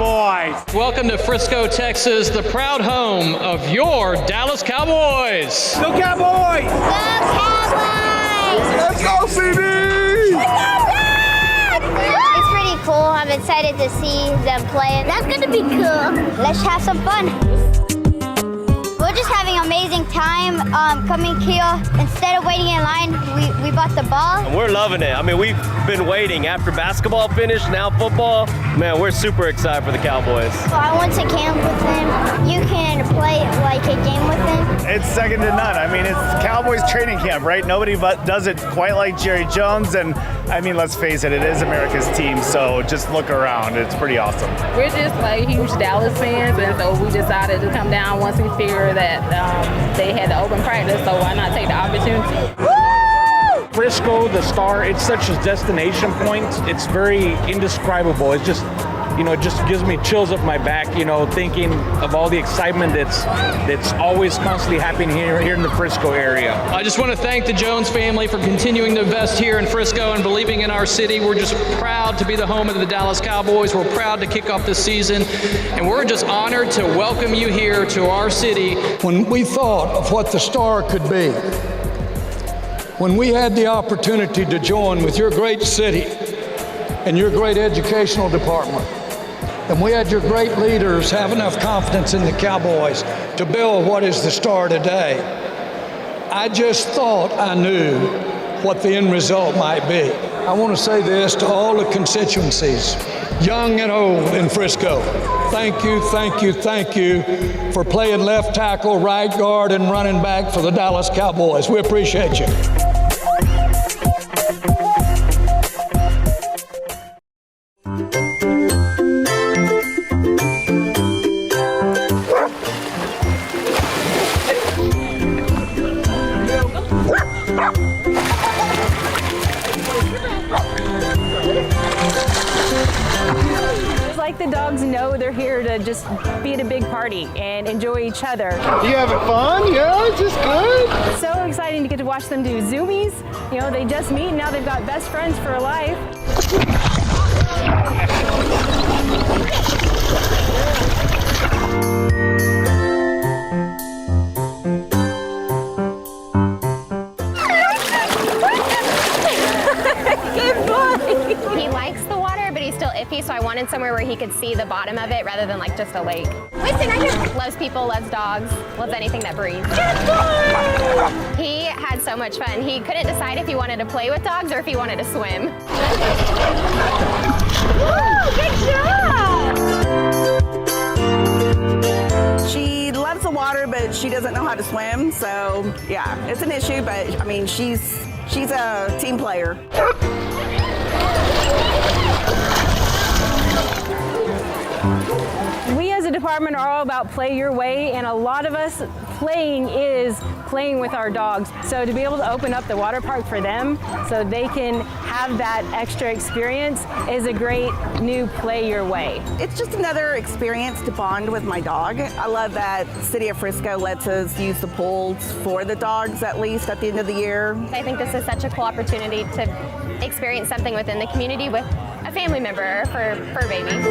Cowboys! Welcome to Frisco, Texas, the proud home of your Dallas Cowboys. Go Cowboys! Go Cowboys! Let's go, CD! It's pretty cool. I'm excited to see them play. That's going to be cool. Let's have some fun. We're just having an amazing time coming here. Instead of waiting in line, we bought the ball. We're loving it. I mean, we've been waiting after basketball finished, now football. Man, we're super excited for the Cowboys. So I went to camp with him. You can play like a game with him. It's second to none. I mean, it's Cowboys training camp, right? Nobody but does it quite like Jerry Jones. And I mean, let's face it is America's team. So just look around. It's pretty awesome. We're just like huge Dallas fans, and so we decided to come down once we figured that they had the open practice, so why not take the opportunity? Frisco, the Star, it's such a destination point. It's very indescribable. It's just, it just gives me chills up my back, thinking of all the excitement that's always constantly happening here in the Frisco area. I just want to thank the Jones family for continuing to invest here in Frisco and believing in our city. We're just proud to be the home of the Dallas Cowboys. We're proud to kick off this season, and we're just honored to welcome you here to our city. When we thought of what the Star could be, when we had the opportunity to join with your great city and your great educational department, and we had your great leaders have enough confidence in the Cowboys to build what is the Star today, I just thought I knew what the end result might be. I want to say this to all the constituencies, young and old in Frisco. Thank you, thank you, thank you for playing left tackle, right guard, and running back for the Dallas Cowboys. We appreciate you. The dogs know they're here to just be at a big party and enjoy each other. You having fun? Yeah, it's just good. So exciting to get to watch them do zoomies. They just meet and now they've got best friends for life. He likes the water, but he's still iffy, so I wanted somewhere where he could see the bottom of it rather than like just a lake. Winston, right here. Loves people, loves dogs, loves anything that breathes. He had so much fun. He couldn't decide if he wanted to play with dogs or if he wanted to swim. Woo, good job! She loves the water, but she doesn't know how to swim, so yeah, it's an issue, but I mean, she's a team player. We as a department are all about play your way, and a lot of us playing is playing with our dogs. So to be able to open up the water park for them so they can have that extra experience is a great new play your way. It's just another experience to bond with my dog. I love that City of Frisco lets us use the pools for the dogs, at least at the end of the year. I think this is such a cool opportunity to experience something within the community with a family member for fur babies.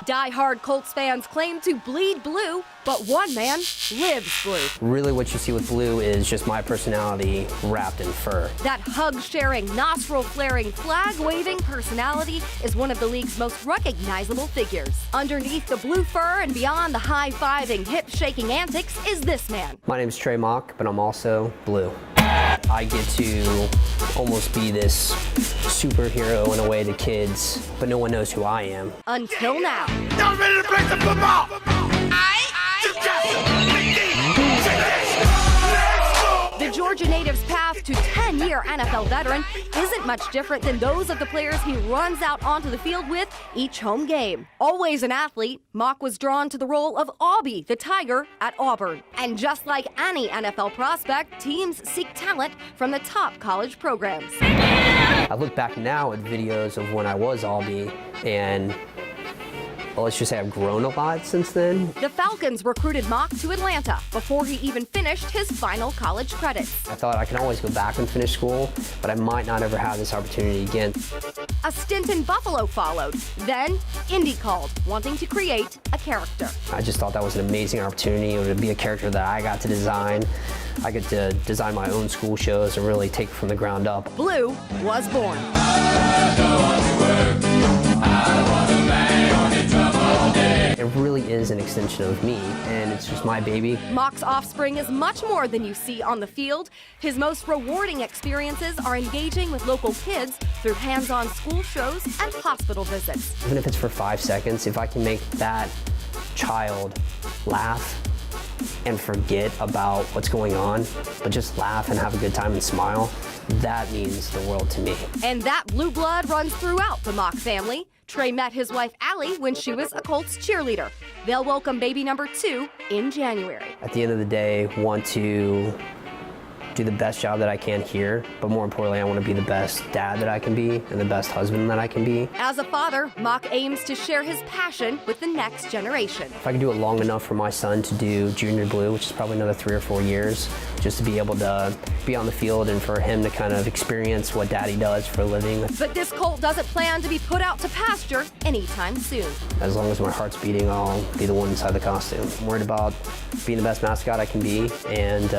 Die-hard Colts fans claim to bleed blue, but one man lives blue. Really what you see with blue is just my personality wrapped in fur. That hug-sharing, nostril-flaring, flag-waving personality is one of the league's most recognizable figures. Underneath the blue fur and beyond the high-fiving, hip-shaking antics is this man. My name is Trey Mock, but I'm also blue. I get to almost be this superhero in a way to kids, but no one knows who I am. Until now. Y'all ready to play some football? The Georgia native's path to 10-year NFL veteran isn't much different than those of the players he runs out onto the field with each home game. Always an athlete, Mock was drawn to the role of Aubie, the Tiger, at Auburn. And just like any NFL prospect, teams seek talent from the top college programs. I look back now at videos of when I was Aubie, and well, let's just say I've grown a lot since then. The Falcons recruited Mock to Atlanta before he even finished his final college credits. I thought I can always go back and finish school, but I might not ever have this opportunity again. A stint in Buffalo followed. Then, Indy called, wanting to create a character. I just thought that was an amazing opportunity. It would be a character that I got to design. I get to design my own school shows and really take it from the ground up. Blue was born. It really is an extension of me, and it's just my baby. Mock's offspring is much more than you see on the field. His most rewarding experiences are engaging with local kids through hands-on school shows and hospital visits. Even if it's for 5 seconds, if I can make that child laugh and forget about what's going on, but just laugh and have a good time and smile, that means the world to me. And that blue blood runs throughout the Mock family. Trey met his wife Allie when she was a Colts cheerleader. They'll welcome baby number 2 in January. At the end of the day, want to do the best job that I can here, but more importantly, I want to be the best dad that I can be and the best husband that I can be. As a father, Mock aims to share his passion with the next generation. If I can do it long enough for my son to do junior blue, which is probably another 3 or 4 years, just to be able to be on the field and for him to kind of experience what daddy does for a living. But this colt doesn't plan to be put out to pasture anytime soon. As long as my heart's beating, I'll be the one inside the costume. I'm worried about being the best mascot I can be and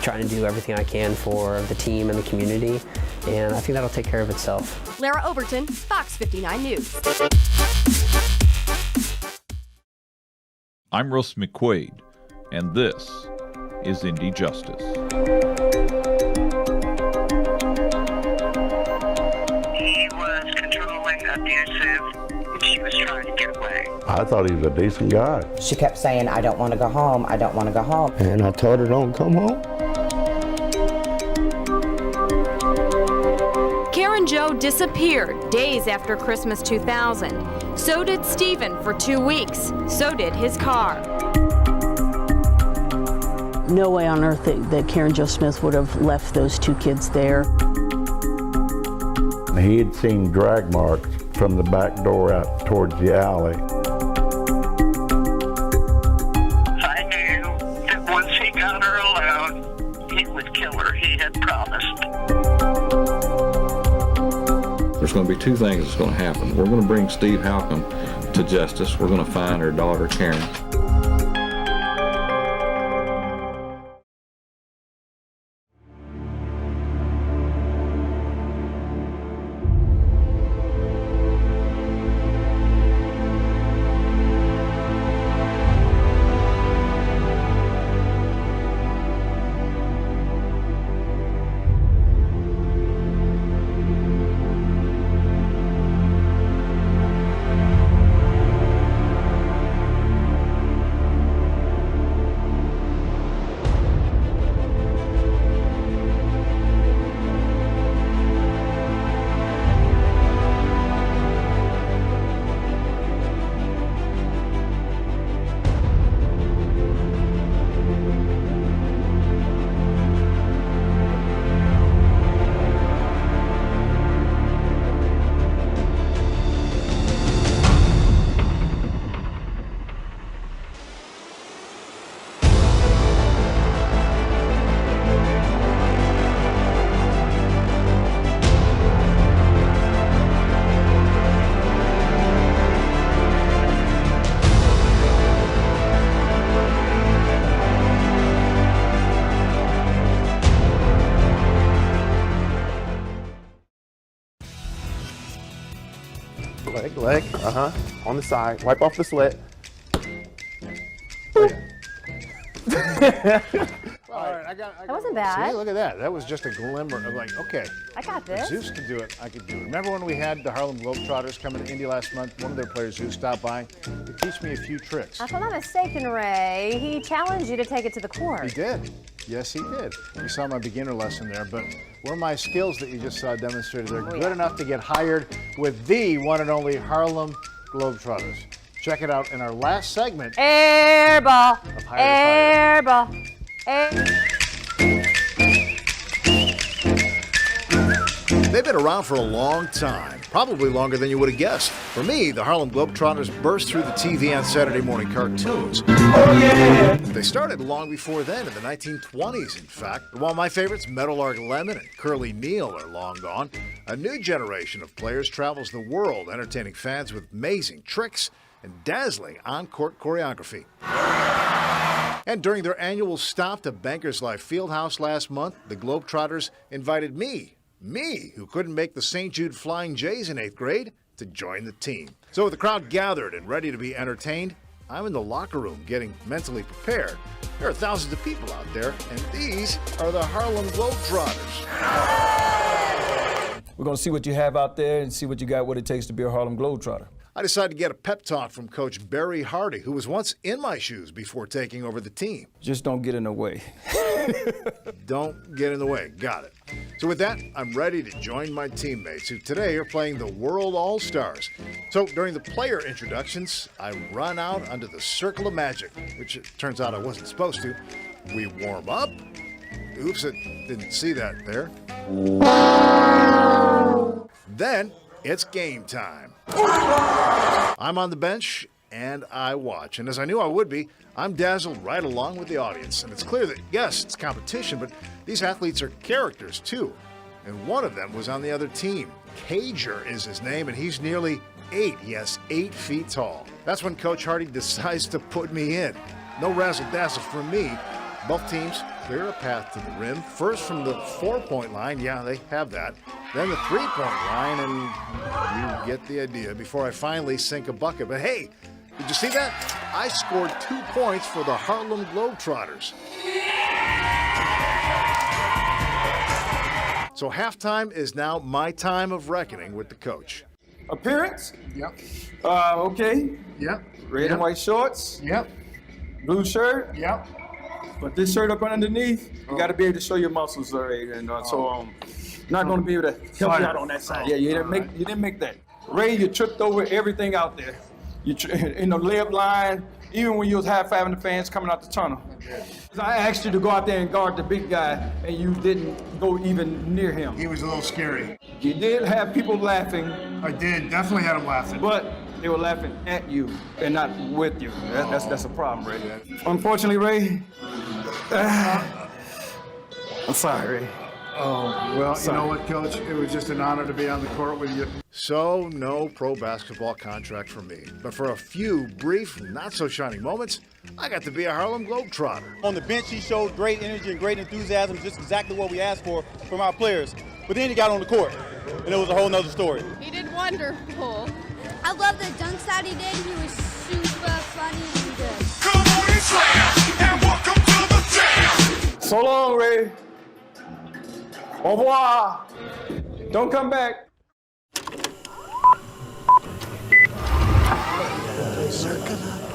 trying to do everything I can for the team and the community, and I think that'll take care of itself. Lara Overton, Fox 59 News. I'm Russ McQuaid, and this is Indy Justice. He was controlling, abusive, and she was trying to get away. I thought he was a decent guy. She kept saying, I don't want to go home, I don't want to go home. And I told her, don't come home. Karen Jo disappeared days after Christmas 2000. So did Stephen for 2 weeks. So did his car. No way on earth that Karen Jo Smith would have left those 2 kids there. He had seen drag marks from the back door out towards the alley. I knew that once he got her alone, he would kill her. He had promised. There's going to be 2 things that's going to happen. We're going to bring Steve Halcomb to justice. We're going to find her daughter, Karen. Leg, on the side. Wipe off the sweat. All right, That wasn't bad. See, look at that. That was just a glimmer of like, okay. I got this. Zeus could do it. I could do it. Remember when we had the Harlem Globetrotters coming to Indy last month? One of their players, Zeus, stopped by to teach me a few tricks. If I'm not mistaken, Ray, he challenged you to take it to the court. He did. Yes, he did. You saw my beginner lesson there, but one of my skills that you just saw demonstrated there, good enough to get hired with the one and only Harlem Globetrotters. Check it out in our last segment. Airball. Of Hire to Fire. Airball. They've been around for a long time, probably longer than you would have guessed. For me, the Harlem Globetrotters burst through the TV on Saturday morning cartoons. Oh, yeah! They started long before then, in the 1920s, in fact. And while my favorites, Meadowlark Lemon and Curly Neal, are long gone, a new generation of players travels the world, entertaining fans with amazing tricks and dazzling on-court choreography. And during their annual stop to Bankers Life Fieldhouse last month, the Globetrotters invited me, who couldn't make the St. Jude Flying Jays in 8th grade, to join the team. So with the crowd gathered and ready to be entertained, I'm in the locker room getting mentally prepared. There are thousands of people out there, and these are the Harlem Globetrotters. We're going to see what you have out there and see what you got, what it takes to be a Harlem Globetrotter. I decided to get a pep talk from Coach Barry Hardy, who was once in my shoes before taking over the team. Just don't get in the way. Don't get in the way. Got it. So with that, I'm ready to join my teammates, who today are playing the World All-Stars. So during the player introductions, I run out under the Circle of Magic, which it turns out I wasn't supposed to. We warm up. Oops, I didn't see that there. Then it's game time. I'm on the bench and I watch. And as I knew I would be, I'm dazzled right along with the audience. And it's clear that, yes, it's competition, but these athletes are characters too. And one of them was on the other team. Cager is his name, and he's nearly 8 feet tall. That's when Coach Hardy decides to put me in. No razzle-dazzle for me. Both teams clear a path to the rim. First from the 4-point line, yeah, they have that. Then the 3-point line, and you get the idea, before I finally sink a bucket. But hey, did you see that? I scored 2 points for the Harlem Globetrotters. So halftime is now my time of reckoning with the coach. Appearance? Yep. Okay. Yep. Red and white shorts? Yep. Blue shirt? Yep. Put this shirt up underneath. You got to be able to show your muscles, Ray. And not going to be able to help you out on that side. Yeah, you didn't make that. Ray, you tripped over everything out there. You in the layup line, even when you was high-fiving the fans coming out the tunnel. I asked you to go out there and guard the big guy, and you didn't go even near him. He was a little scary. You did have people laughing. I did, definitely had him laughing. But they were laughing at you and not with you. That's a problem, Ray. Unfortunately, Ray, I'm sorry, Ray. Oh, well, you know what, Coach? It was just an honor to be on the court with you. So, no pro basketball contract for me. But for a few brief, not-so-shiny moments, I got to be a Harlem Globetrotter. On the bench, he showed great energy and great enthusiasm, just exactly what we asked for from our players. But then he got on the court, and it was a whole nother story. He did wonderful. I love the dunks that he did. He was super funny and good. Good morning, Trash, and welcome to the jam. So long, Ray. Au revoir. Don't come back. Circle up.